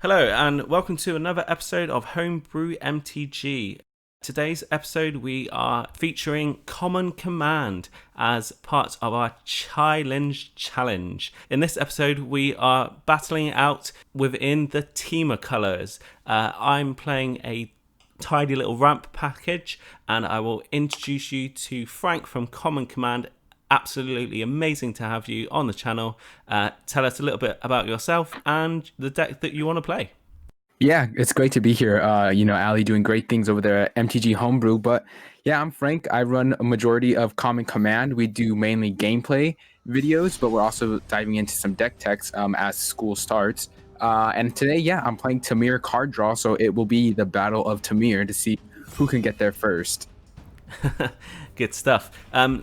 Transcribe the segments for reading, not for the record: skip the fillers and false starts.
Hello and welcome to another episode of Homebrew MTG. Today's episode we are featuring Common Command as part of our Chai-Lenge challenge. In this episode we are battling it out within the Temur colours. I'm playing a tidy little ramp package and I will introduce you to Frank from Common Command. Absolutely amazing to have you on the channel. Tell us a little bit about yourself and the deck that you want to play. Yeah, it's great to be here. Ali doing great things over there at MTG Homebrew. But yeah, I'm Frank. I run a majority of Common Command. We do mainly gameplay videos, but we're also diving into some deck techs as school starts. And today, yeah, I'm playing Temur Card Draw. So it will be the Battle of Temur to see who can get there first. Good stuff.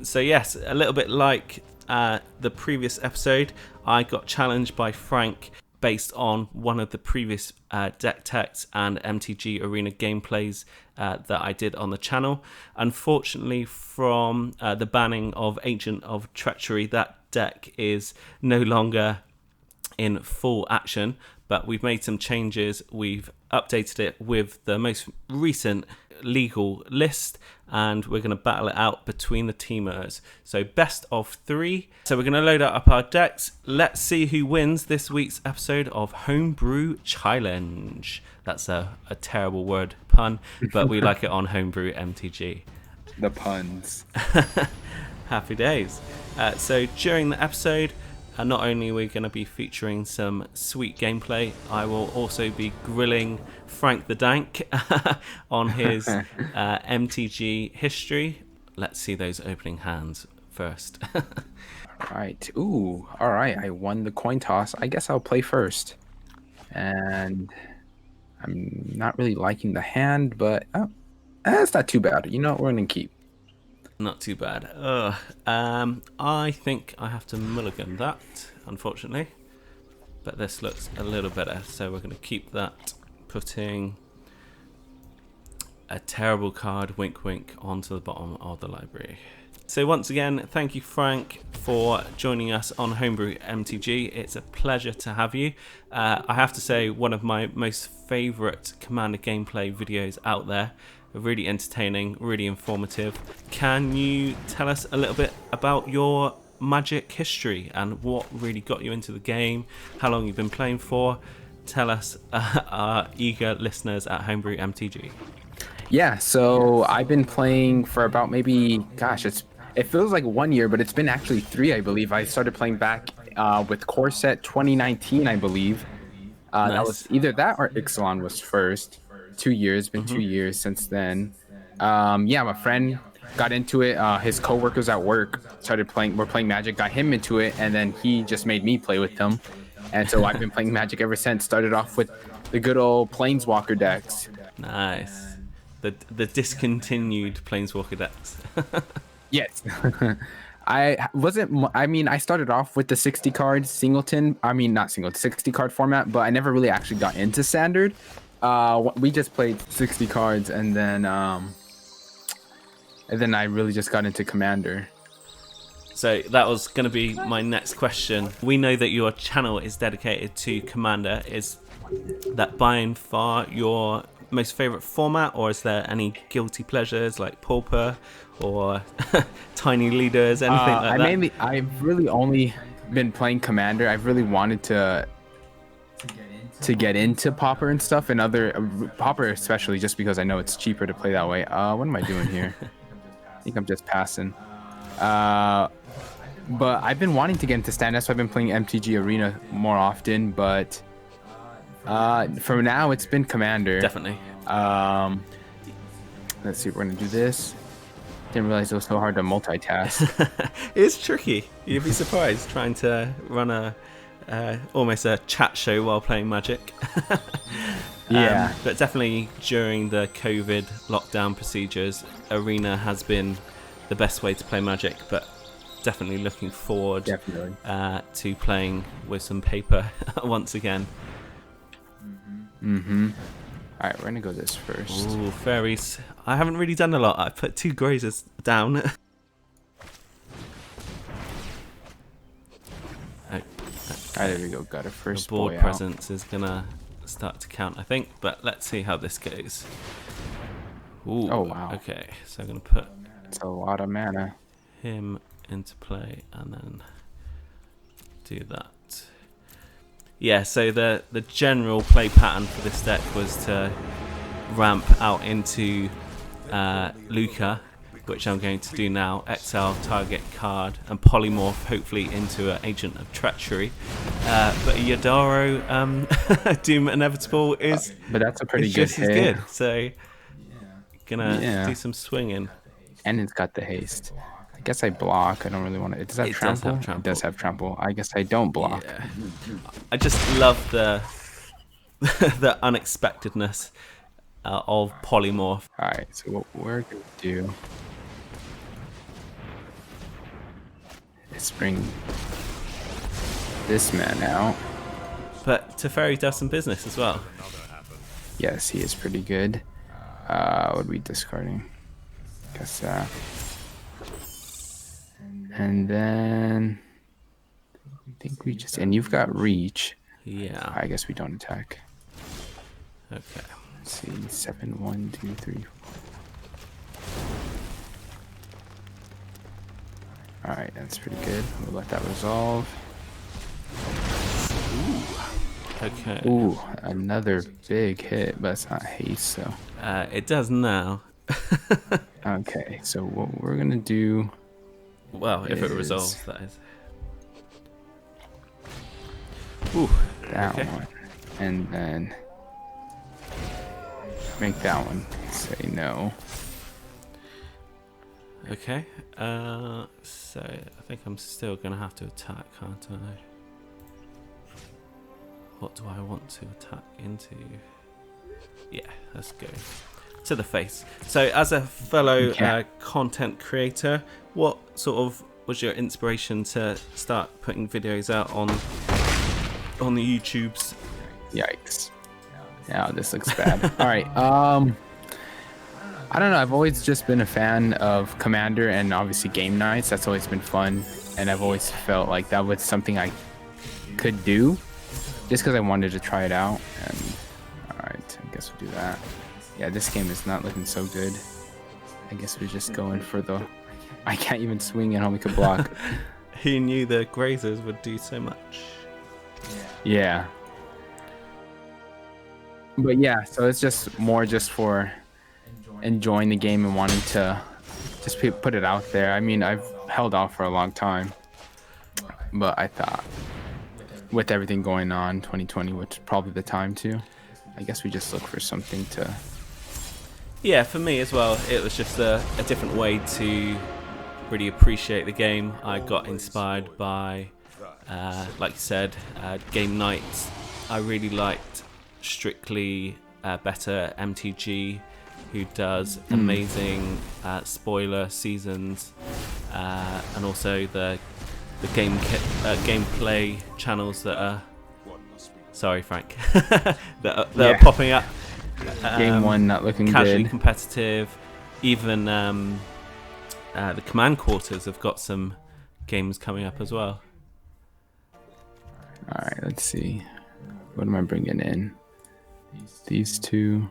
So yes, a little bit like the previous episode, I got challenged by Frank based on one of the previous deck techs and MTG Arena gameplays that I did on the channel. Unfortunately, from the banning of Agent of Treachery, that deck is no longer in full action, but we've made some changes. We've updated it with the most recent legal list and we're going to battle it out between the Temurs. So best of 3. So we're going to load up our decks. Let's see who wins this week's episode of Homebrew Chai-Lenge. That's a terrible word pun, but we like it on Homebrew MTG. The puns. Happy days. So during the episode, not only are we going to be featuring some sweet gameplay, I will also be grilling Frank the Dank on his MTG history. Let's see those opening hands first. All right. Ooh, all right. I won the coin toss. I guess I'll play first. And I'm not really liking the hand, but it's not too bad. You know what? We're going to keep. Not too bad. I think I have to mulligan that, unfortunately. But this looks a little better, so we're going to keep that. Putting a terrible card, wink wink, onto the bottom of the library. So once again, thank you Frank for joining us on Homebrew MTG. It's a pleasure to have you. I have to say, one of my most favourite Commander gameplay videos out there. Really entertaining, really informative. Can you tell us a little bit about your Magic history and what really got you into the game, how long you've been playing for? Tell us, our eager listeners at Homebrew MTG. Yeah, so I've been playing for about maybe, it feels like 1 year, but it's been actually 3, I believe. I started playing back with Core Set 2019, I believe. Nice. That was either that or Ixalan was first. 2 years, been 2 years since then. My friend got into it. His coworkers at work started playing. We're playing Magic, got him into it, and then he just made me play with them. And so I've been playing Magic ever since. Started off with the good old Planeswalker decks. Nice. The discontinued Planeswalker decks. Yes. I started off with the 60 card 60 card format, but I never really actually got into Standard. We just played 60 cards and then I really just got into Commander. So that was going to be my next question. We know that your channel is dedicated to Commander. Is that by and far your most favorite format, or is there any guilty pleasures like Pauper or Tiny Leaders, anything like that? I've really only been playing Commander. I've really wanted to get into Pauper and stuff, and other Pauper especially, just because I know it's cheaper to play that way. What am I doing here? I think I'm just passing. But I've been wanting to get into Stand. That's why I've been playing MTG Arena more often. But for now, it's been Commander. Definitely. Let's see. We're gonna do this. Didn't realize it was so hard to multitask. It's tricky. You'd be surprised trying to run almost a chat show while playing Magic. Yeah. But definitely during the COVID lockdown procedures, Arena has been the best way to play Magic, but definitely looking forward to playing with some paper once again. All right, we're gonna go this first. Ooh, fairies. I haven't really done a lot. I put 2 grazers down. Alright, there we go. Got a first The board boy presence is gonna start to count, I think. But let's see how this goes. Ooh, Oh, wow. Okay, so I'm going to put It's a lot of mana. him into play and then do that. Yeah, so the general play pattern for this deck was to ramp out into Luca, which I'm going to do now. Exile target card and polymorph hopefully into an Agent of Treachery. But Yadaro Doom Inevitable is But that's a pretty is good just as hit. good. So gonna Yeah. do some swinging. And it's got the haste. I guess I block. I don't really want to. Does that It does trample? have trample. It does have trample. I guess I don't block. Yeah. I just love the the unexpectedness of polymorph. All right. So what we're gonna do is bring this man out. But Teferi does some business as well. Yes, he is pretty good. What are we discarding? Guess that. And then I think we just, and you've got reach. Yeah. I guess we don't attack. Okay. Let's see, 7, 1, 2, 3. All right, that's pretty good. We'll let that resolve. Okay. Ooh, another big hit, but it's not haste, so. It does now. Okay, so what we're gonna do. Well, if it is resolves, that is. Ooh. That Okay. one, and then make that one say no. Okay. So I think I'm still gonna have to attack, can't I? What do I want to attack into? Yeah, let's go to the face. So, as a fellow content creator, what sort of was your inspiration to start putting videos out on the YouTubes? Yikes! Now this looks bad. All right. I don't know. I've always just been a fan of Commander and obviously game nights. That's always been fun, and I've always felt like that was something I could do, just because I wanted to try it out. And all right, I guess we'll do that. Yeah, this game is not looking so good. I guess we're just going for the. I can't even swing at home. We could block. Who knew the Grazers would do so much? Yeah. But yeah, so it's just more just for enjoying the game and wanting to just put it out there. I mean, I've held off for a long time, but I thought with everything going on, 2020 was probably the time to. I guess we just look for something to. Yeah, for me as well, it was just a different way to really appreciate the game. I got inspired by, like you said, game nights. I really liked Strictly Better MTG, who does amazing spoiler seasons, and also the gameplay channels that are. Sorry, Frank. that are popping up. Game one not looking casually good. Competitive. Even the Command Quarters have got some games coming up as well. All right, let's see. What am I bringing in? These two.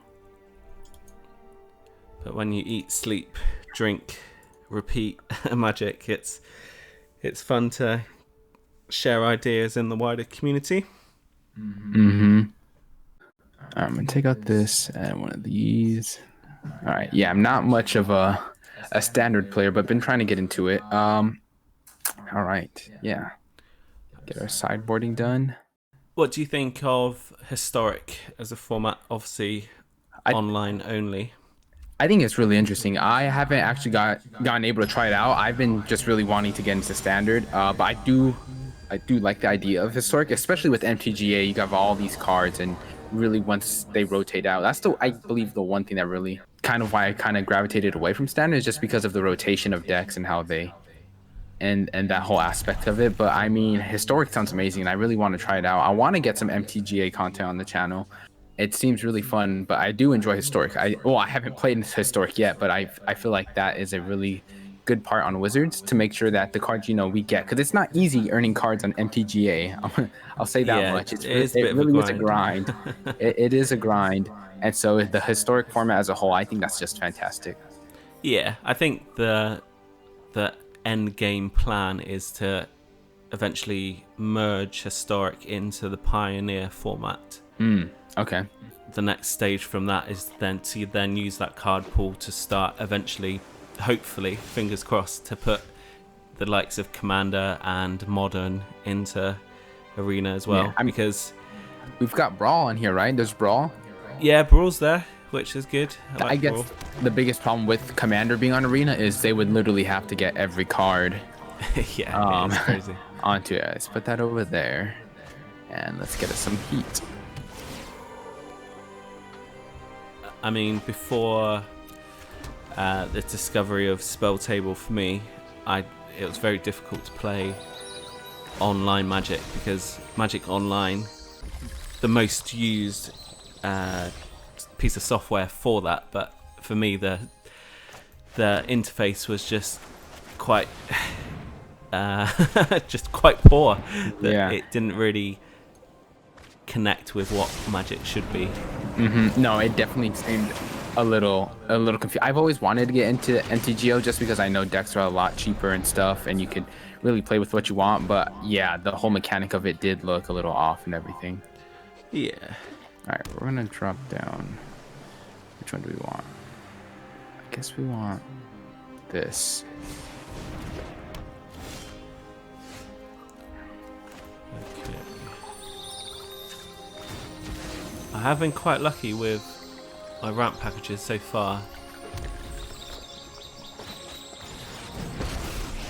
But when you eat, sleep, drink, repeat Magic, it's fun to share ideas in the wider community. I'm gonna take out this and one of these. All right, yeah, I'm not much of a standard player, but been trying to get into it. All right, yeah, get our sideboarding done. What do you think of Historic as a format? Obviously, online only. I think it's really interesting. I haven't actually gotten able to try it out. I've been just really wanting to get into standard, but I do like the idea of Historic, especially with MTGA. You have all these cards, and really once they rotate out, that's I believe the one thing that really kind of why I kind of gravitated away from standard is just because of the rotation of decks and how they and that whole aspect of it. But I mean, Historic sounds amazing, and I really want to try it out. I want to get some MTGA content on the channel. It seems really fun, but I do enjoy Historic. I haven't played Historic yet, but I feel like that is a really good part on Wizards to make sure that the cards we get, because it's not easy earning cards on MTGA. I'll say that Yeah, much. it is a bit of a really is a grind. grind. It is a grind, and so the historic format as a whole, I think that's just fantastic. Yeah, I think the end game plan is to eventually merge historic into the Pioneer format. Okay. The next stage from that is then to use that card pool to start eventually, hopefully, fingers crossed, to put the likes of Commander and Modern into Arena as well. Yeah, because we've got Brawl on here, right? There's Brawl. Yeah, Brawl's there, which is good. I guess Brawl. The biggest problem with Commander being on Arena is they would literally have to get every card. Yeah, it's crazy. Onto it. Let's put that over there, and let's get us some heat. I mean, before the discovery of Spell Table for me, it was very difficult to play online Magic, because Magic Online, the most used piece of software for that, but for me the interface was just quite quite poor. It didn't really connect with what Magic should be. No, it definitely seemed a little confused. I've always wanted to get into MTGO just because I know decks are a lot cheaper and stuff, and you could really play with what you want. But yeah, the whole mechanic of it did look a little off and everything. Yeah. All right, we're gonna drop down. Which one do we want? I guess we want this. Okay. I have been quite lucky with my ramp packages so far.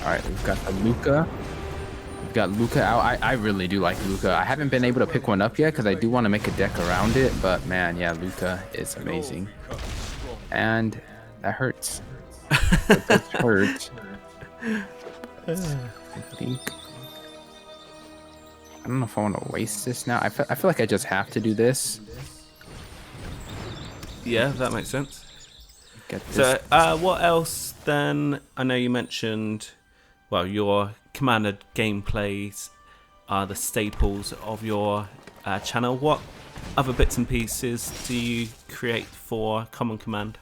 All right, we've got the Luca. We've got Luca out. I really do like Luca. I haven't been able to pick one up yet because I do want to make a deck around it. But man, yeah, Luca is amazing. And that hurts. That does hurt. I think. I don't know if I want to waste this now. I feel like I just have to do this. Yeah, that makes sense. Get this. So, what else then? I know you mentioned, well, your Commander gameplays are the staples of your channel. What other bits and pieces do you create for Common Command?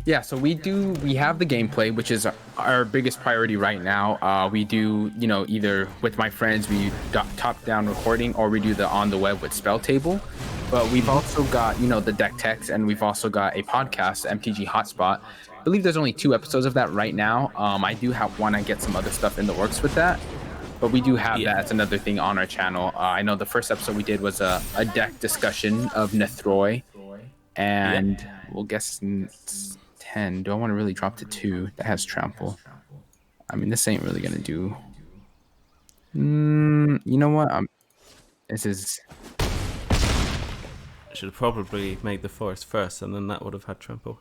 Yeah, so we have the gameplay, which is our biggest priority right now. We do, either with my friends, we top-down recording, or we do the on the web with Spell Table. But we've also got, the deck text, and we've also got a podcast, MTG Hotspot. I believe there's only 2 episodes of that right now. I do want to get some other stuff in the works with that. But we do have that as another thing on our channel. I know the first episode we did was a deck discussion of Nethroi. And we'll guess 10. Do I want to really drop to 2? That has trample. I mean, this ain't really going to do. You know what? This is... I should have probably made the forest first, and then that would have had trample.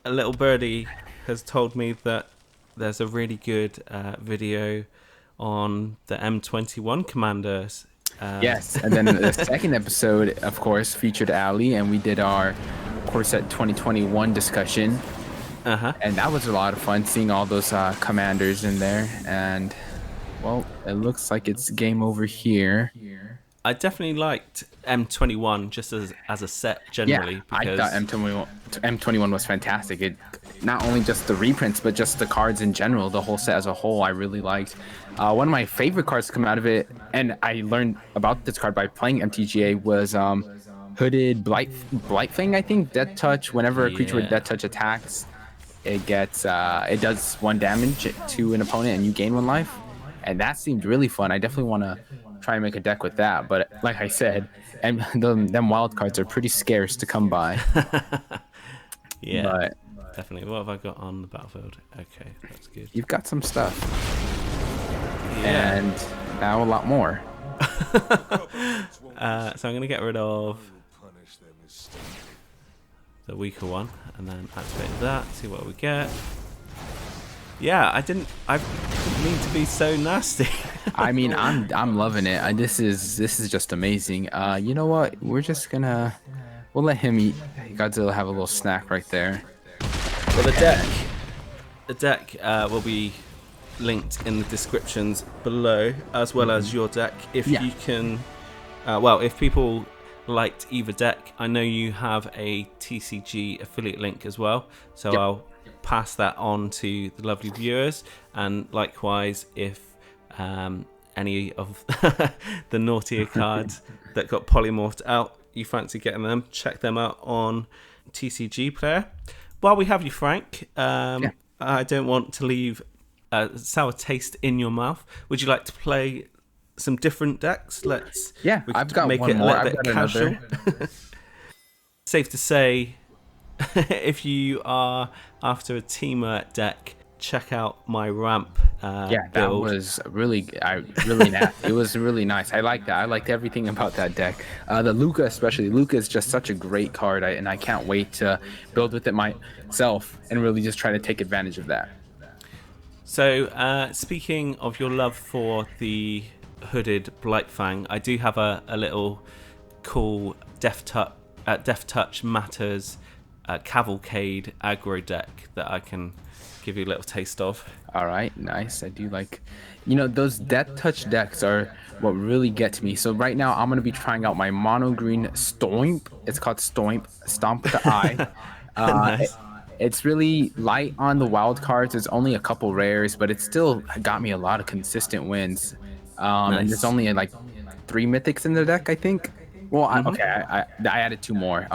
A little birdie has told me that there's a really good video on the M21 commanders. Yes, and then the second episode, of course, featured Ali, and we did our Core Set 2021 discussion. And that was a lot of fun, seeing all those commanders in there. And, well, it looks like it's game over here. I definitely liked M21 just as a set generally. Yeah, I thought M21 was fantastic. It not only just the reprints, but just the cards in general, the whole set as a whole, I really liked. One of my favorite cards to come out of it, and I learned about this card by playing MTGA, was Hooded Blightfang, I think. Death Touch. Whenever a creature with Death Touch attacks, it does 1 damage to an opponent, and you gain 1 life. And that seemed really fun. I definitely want to try and make a deck with that, but like I said, and them wild cards are pretty scarce to come by. But definitely. What have I got on the battlefield? Okay, that's good. You've got some stuff, and now a lot more. So I'm gonna get rid of the weaker one, and then activate that. See what we get. Yeah, I didn't mean to be so nasty. I mean, I'm loving it. This is just amazing. You know what? We'll let him eat. Godzilla have a little snack right there. For the deck. the deck will be linked in the descriptions below, as well as your deck. If you can, if people liked either deck, I know you have a TCG affiliate link as well, so I'll pass that on to the lovely viewers. And likewise, if any of the naughtier cards that got polymorphed out, you fancy getting them, check them out on TCG Player. While we have you, Frank, I don't want to leave a sour taste in your mouth. Would you like to play some different decks? I've got make one it more. a little bit casual. Safe to say, if you are after a Temur deck, check out my Ramp that build. was really nasty. It was really nice. I like that. I liked everything about that deck. The Luca especially. Luca is just such a great card, and I can't wait to build with it myself and really just try to take advantage of that. So, speaking of your love for the hooded Blightfang, I do have a little cool Death Touch Matters Cavalcade aggro deck that I can give you a little taste of. All right, nice. I do like, those Death Touch decks are what really get to me. So right now I'm going to be trying out my mono green Stoimp. It's called Stoimp, Stomp with the I. Nice. It's really light on the wild cards. There's only a couple rares, but it still got me a lot of consistent wins. And there's only like 3 mythics in the deck, I think. Well, I added 2 more.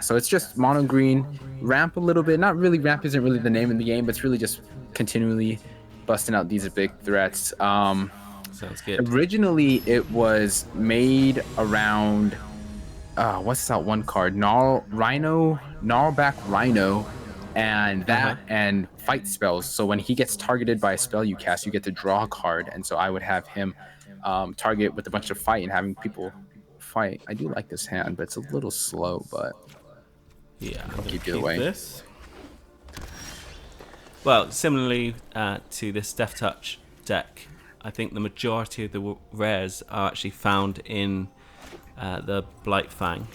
So it's just mono green, ramp a little bit. Not really, ramp isn't really the name of the game, but it's really just continually busting out these big threats. Sounds good. Originally, it was made around what's that one card? Gnarlback Rhino, and that and fight spells. So when he gets targeted by a spell you cast, you get to draw a card. And so I would have him target with a bunch of fight and having people fight. I do like this hand, but it's a little slow, but I'll keep it away. This. Well, similarly to this Death Touch deck, I think the majority of the rares are actually found in the Blightfang.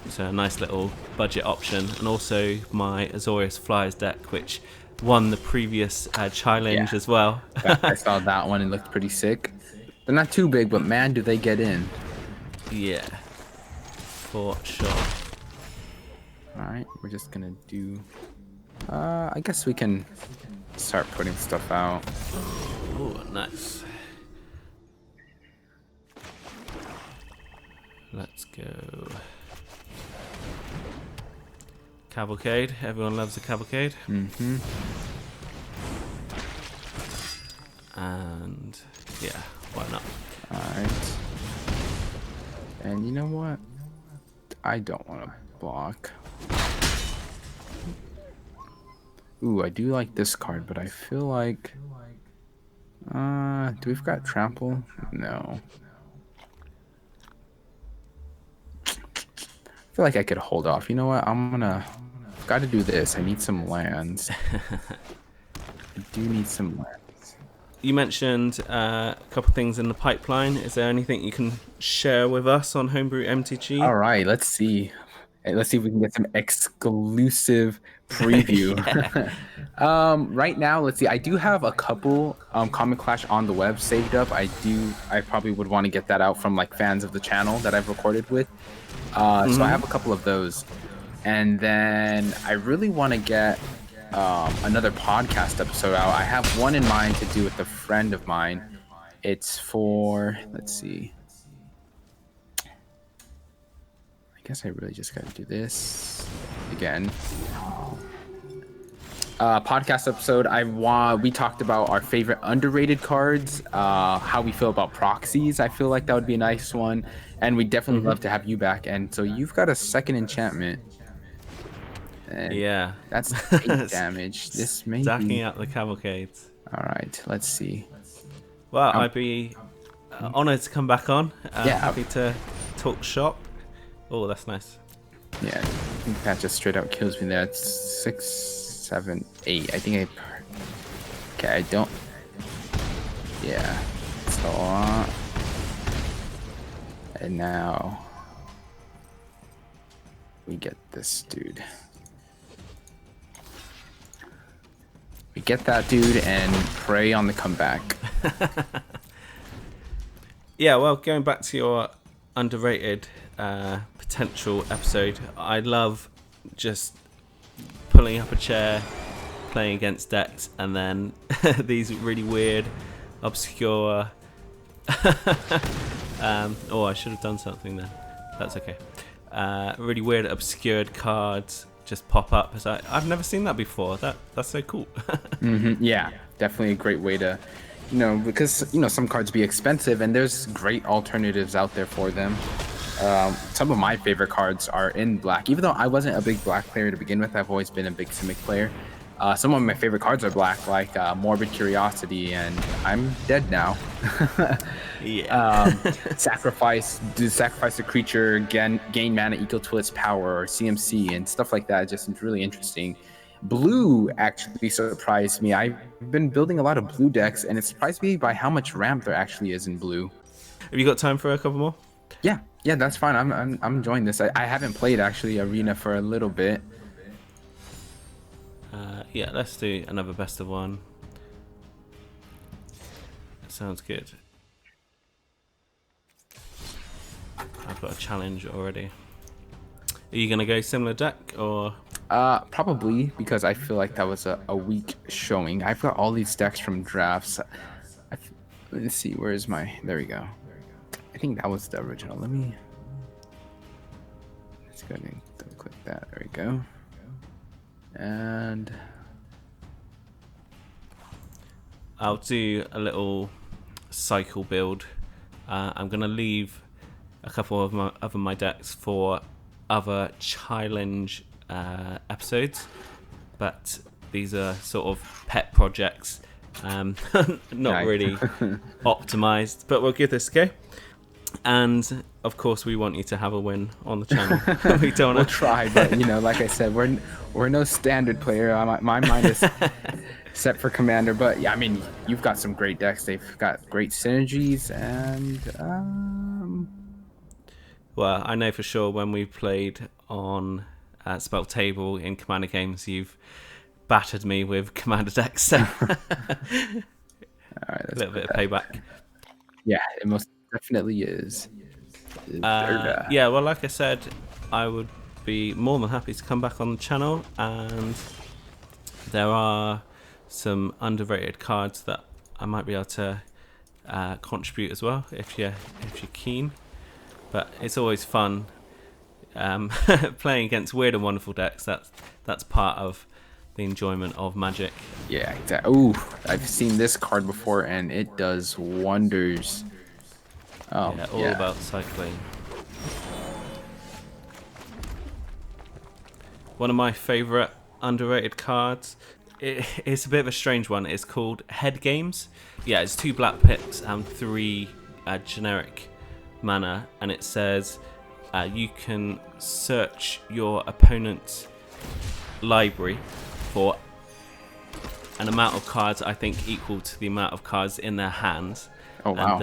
So a nice little budget option, and also my Azorius Flyers deck, which won the previous Chai-Lenge as well. I saw that one. It looked pretty sick. They're not too big, but man, do they get in. Yeah, for sure. Alright, we're just gonna do... I guess we can start putting stuff out. Oh, nice. Let's go. Cavalcade. Everyone loves a cavalcade. Mm-hmm. And yeah, why not? Alright. And you know what? I don't want to block. Ooh, I do like this card, but I feel like... do we've got trample? No. I feel like I could hold off. You know what? I've got to do this. I need some lands. I do need some lands. You mentioned a couple things in the pipeline. Is there anything you can share with us on Homebrew MTG? All right, let's see. Let's see if we can get some exclusive preview. Right now, let's see. I do have a couple Comic Clash on the web saved up. I probably would want to get that out from like fans of the channel that I've recorded with. So I have a couple of those. And then I really want to get another podcast episode out. I have one in mind to do with a friend of mine. It's for, let's see. I guess I really just got to do this again. Podcast episode. We talked about our favorite underrated cards, how we feel about proxies. I feel like that would be a nice one, and we definitely love to have you back. And so you've got a second enchantment. And yeah, that's 8 damage. This may stacking out the cavalcades. All right, let's see. Well, I'd be honored to come back on. Happy to talk shop. Oh, that's nice. Yeah, I think that just straight out kills me there. It's 6, 7, 8. I think okay, I don't... Yeah, it's a lot. And now... we get this dude. We get that dude and pray on the comeback. Yeah, well, going back to your underrated potential episode, I love just pulling up a chair, playing against decks, and then these really weird, obscure... oh, I should have done something then. That's okay. Really weird, obscured cards just pop up. It's like, I've never seen that before. That's so cool. Yeah, definitely a great way to, because some cards be expensive and there's great alternatives out there for them. Some of my favorite cards are in black. Even though I wasn't a big black player to begin with, I've always been a big Simic player. Some of my favorite cards are black, like Morbid Curiosity, and I'm dead now. Yeah. Sacrifice a creature, gain mana equal to its power, or CMC, and stuff like that. Just really interesting. Blue actually surprised me. I've been building a lot of blue decks, and it surprised me by how much ramp there actually is in blue. Have you got time for a couple more? Yeah, that's fine. I'm enjoying this. I haven't played actually Arena for a little bit. Yeah, let's do another best of one. That sounds good. I've got a challenge already. Are you gonna go similar deck or? Probably, because I feel like that was a weak showing. I've got all these decks from drafts. Let's see, where's my? There we go. I think that was the original. Let's go ahead and click that. There we go. And I'll do a little cycle build. I'm gonna leave a couple of my decks for other Chai-Lenge episodes, but these are sort of pet projects, not really optimized, but we'll give this a go. And of course, we want you to have a win on the channel. We don't we'll try, but like I said, we're no standard player. My mind is set for Commander, but yeah, I mean, you've got some great decks. They've got great synergies, and well, I know for sure when we played on Spell Table in Commander games, you've battered me with Commander decks. So all right, a little bit of payback. Yeah, it most definitely is. Yeah, well, like I said, I would be more than happy to come back on the channel, and there are some underrated cards that I might be able to contribute as well if you're keen. But it's always fun playing against weird and wonderful decks. That's part of the enjoyment of Magic. Yeah, exactly. Ooh, I've seen this card before, and it does wonders. Oh, yeah, all about cycling. One of my favourite underrated cards. It's a bit of a strange one. It's called Head Games. Yeah, it's 2 black pips and 3 generic mana, and it says you can search your opponent's library for an amount of cards I think equal to the amount of cards in their hands. Oh, wow. And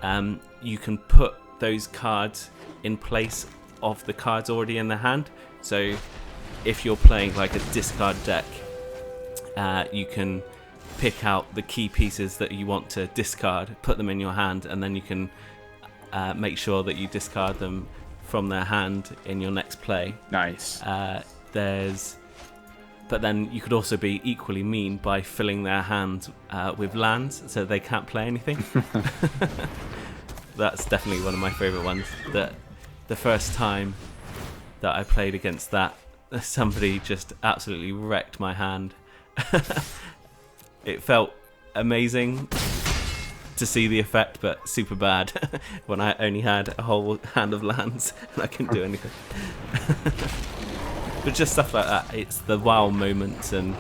then you can put those cards in place of the cards already in their hand. So if you're playing like a discard deck, you can pick out the key pieces that you want to discard, put them in your hand, and then you can make sure that you discard them from their hand in your next play. Nice. But then you could also be equally mean by filling their hand with lands so they can't play anything. That's definitely one of my favorite ones. That the first time that I played against that, somebody just absolutely wrecked my hand. It felt amazing to see the effect, but super bad when I only had a whole hand of lands and I couldn't do anything. But just stuff like that, it's the wow moments and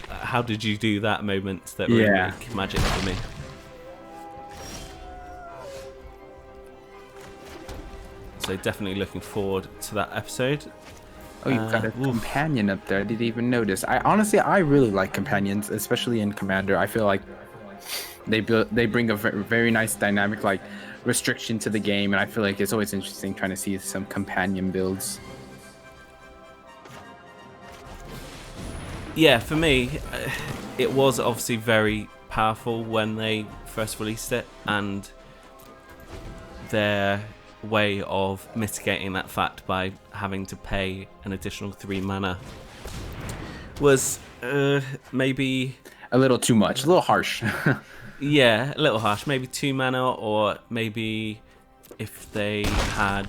how did you do that moment that really make Magic for me. So definitely looking forward to that episode. Oh, you've got a companion up there. I didn't even notice. I really like companions, especially in Commander. I feel like they bring a very nice dynamic, like, restriction to the game, and I feel like it's always interesting trying to see some companion builds. Yeah, for me, it was obviously very powerful when they first released it, and their way of mitigating that fact by having to pay an additional 3 mana was maybe A little too much, a little harsh. yeah, a little harsh. Maybe 2 mana, or maybe if they had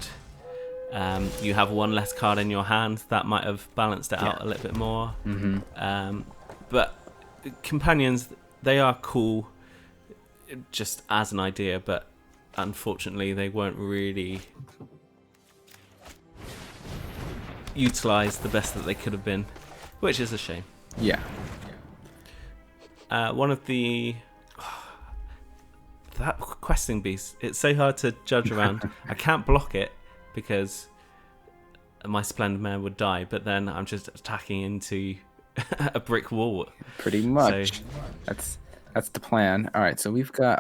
you have 1 less card in your hand, that might have balanced it out a little bit more. But companions, they are cool just as an idea, but unfortunately they weren't really utilised the best that they could have been, which is a shame. Yeah. One of the that questing beast, it's so hard to judge around. I can't block it because my Splendid Mare would die, but then I'm just attacking into a brick wall. Pretty much. So, that's the plan. All right, so we've got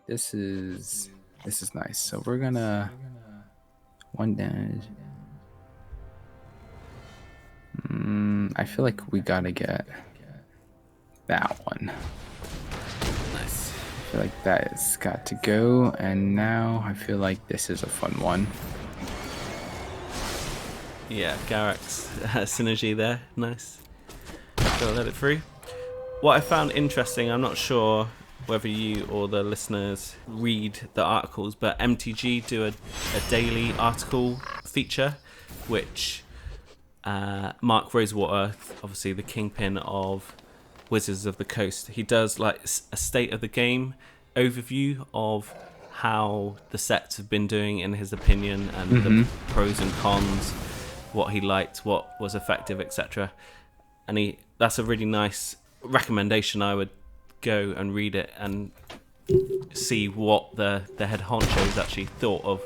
This is nice. So we're gonna 1 damage. I feel like we gotta get that one. nice. I feel like that has got to go, and now I feel like this is a fun one. Yeah, Garak's synergy there, nice. Go let it through. What I found interesting, I'm not sure whether you or the listeners read the articles, but MTG do a daily article feature, which Mark Rosewater, obviously the kingpin of Wizards of the Coast, he does like a state of the game overview of how the sets have been doing in his opinion, and the pros and cons, what he liked, what was effective, etc. And that's a really nice recommendation. I would go and read it and see what the head honchos actually thought of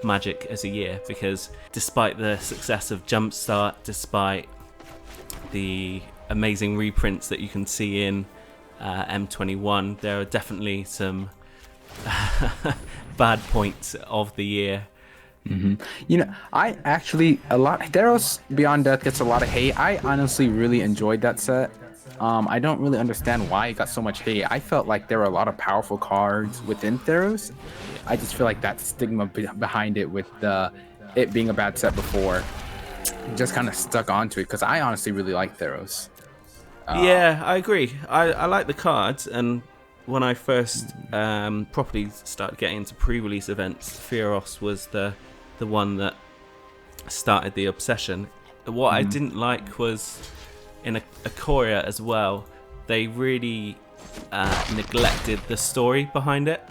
Magic as a year, because despite the success of Jumpstart, despite the amazing reprints that you can see in M21, there are definitely some bad points of the year. You know, I actually Theros Beyond Death gets a lot of hate. I honestly really enjoyed that set. I don't really understand why it got so much hate. I felt like there were a lot of powerful cards within Theros. I just feel like that stigma behind it, with it being a bad set before, just kind of stuck onto it, because I honestly really like Theros. Yeah, I agree. I like the cards, and when I first properly started getting into pre-release events, Theros was the one that started the obsession. What I didn't like was in Ikoria as well, they really neglected the story behind it.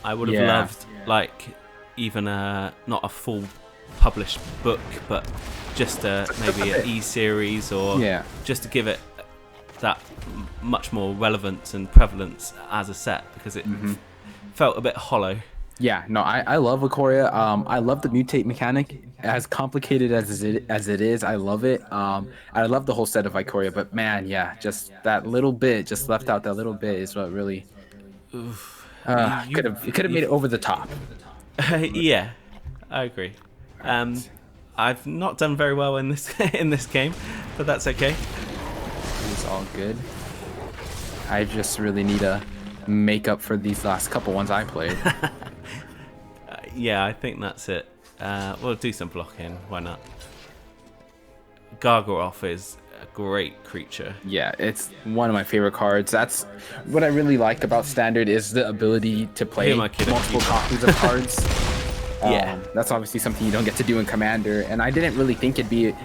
I would have loved like even not a full published book, but just maybe an e-series, or just to give it that much more relevance and prevalence as a set, because it felt a bit hollow. Yeah, no, I love Ikoria. I love the mutate mechanic. As complicated as it is, I love it. I love the whole set of Ikoria, but man, yeah, just that little bit, just left out that little bit is what really could have made it over the top. Yeah, I agree. I've not done very well in this in this game, but that's okay. It's all good. I just really need to make up for these last couple ones I played. Yeah, I think that's it. We'll do some blocking. Why not? Gargoroth is a great creature. Yeah, it's one of my favorite cards. That's what I really like about Standard, is the ability to play multiple copies of cards. Yeah, that's obviously something you don't get to do in Commander, and I didn't really think it'd be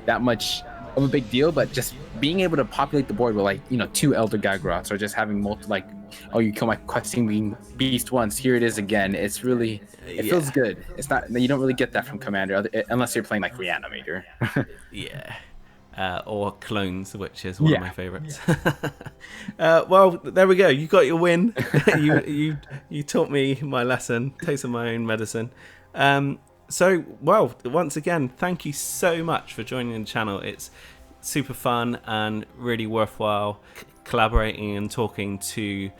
that much of a big deal, but just being able to populate the board with, like, 2 Elder Gargoroths, or just having multiple, like, oh, you kill my questing beast once, here it is again. It's really, it feels good. It's not, you don't really get that from Commander unless you're playing like Reanimator. Or Clones, which is one of my favorites. Well, there we go. You got your win. you taught me my lesson. Tasted my own medicine. So, well, once again, thank you so much for joining the channel. It's super fun and really worthwhile collaborating and talking to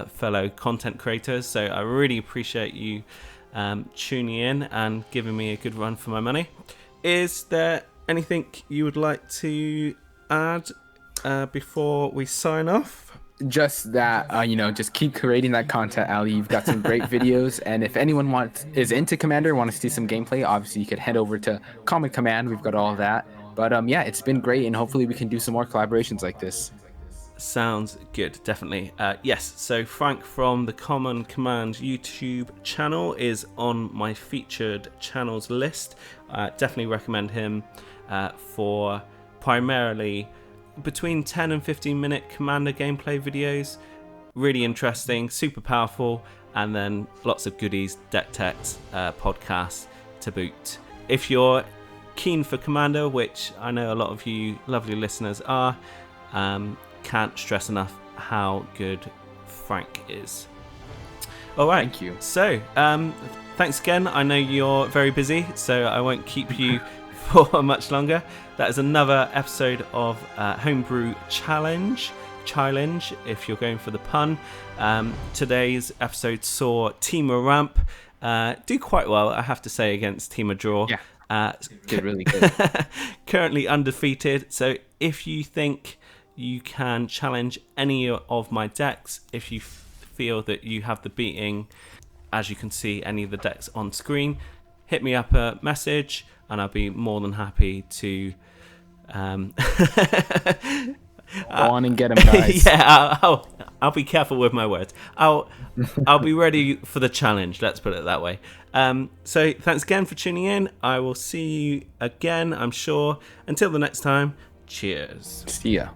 fellow content creators. So I really appreciate you tuning in and giving me a good run for my money. Is there anything you would like to add before we sign off? Just that, just keep creating that content, Ali. You've got some great videos, and if anyone is into Commander, wants to see some gameplay, obviously you could head over to Common Command. We've got all of that. But yeah, it's been great, and hopefully we can do some more collaborations like this. Sounds good, definitely. Yes, so Frank from the Common Command YouTube channel is on my featured channels list. Definitely recommend him for primarily between 10 and 15 minute Commander gameplay videos. Really interesting, super powerful, and then lots of goodies, deck techs, podcasts to boot. If you're keen for Commander, which I know a lot of you lovely listeners are, can't stress enough how good Frank is. All right. Thank you. So, thanks again. I know you're very busy, so I won't keep you for much longer. That is another episode of Homebrew Chai-Lenge, if you're going for the pun. Today's episode saw Temur Ramp do quite well, I have to say, against Temur Draw. Yeah, did really good. Currently undefeated, so if you think you can challenge any of my decks, if you feel that you have the beating, as you can see any of the decks on screen, hit me up a message and I'll be more than happy to go on and get them, guys. Yeah, I'll be careful with my words. I'll be ready for the challenge, let's put it that way. So thanks again for tuning in. I will see you again, I'm sure. Until the next time, cheers. See ya.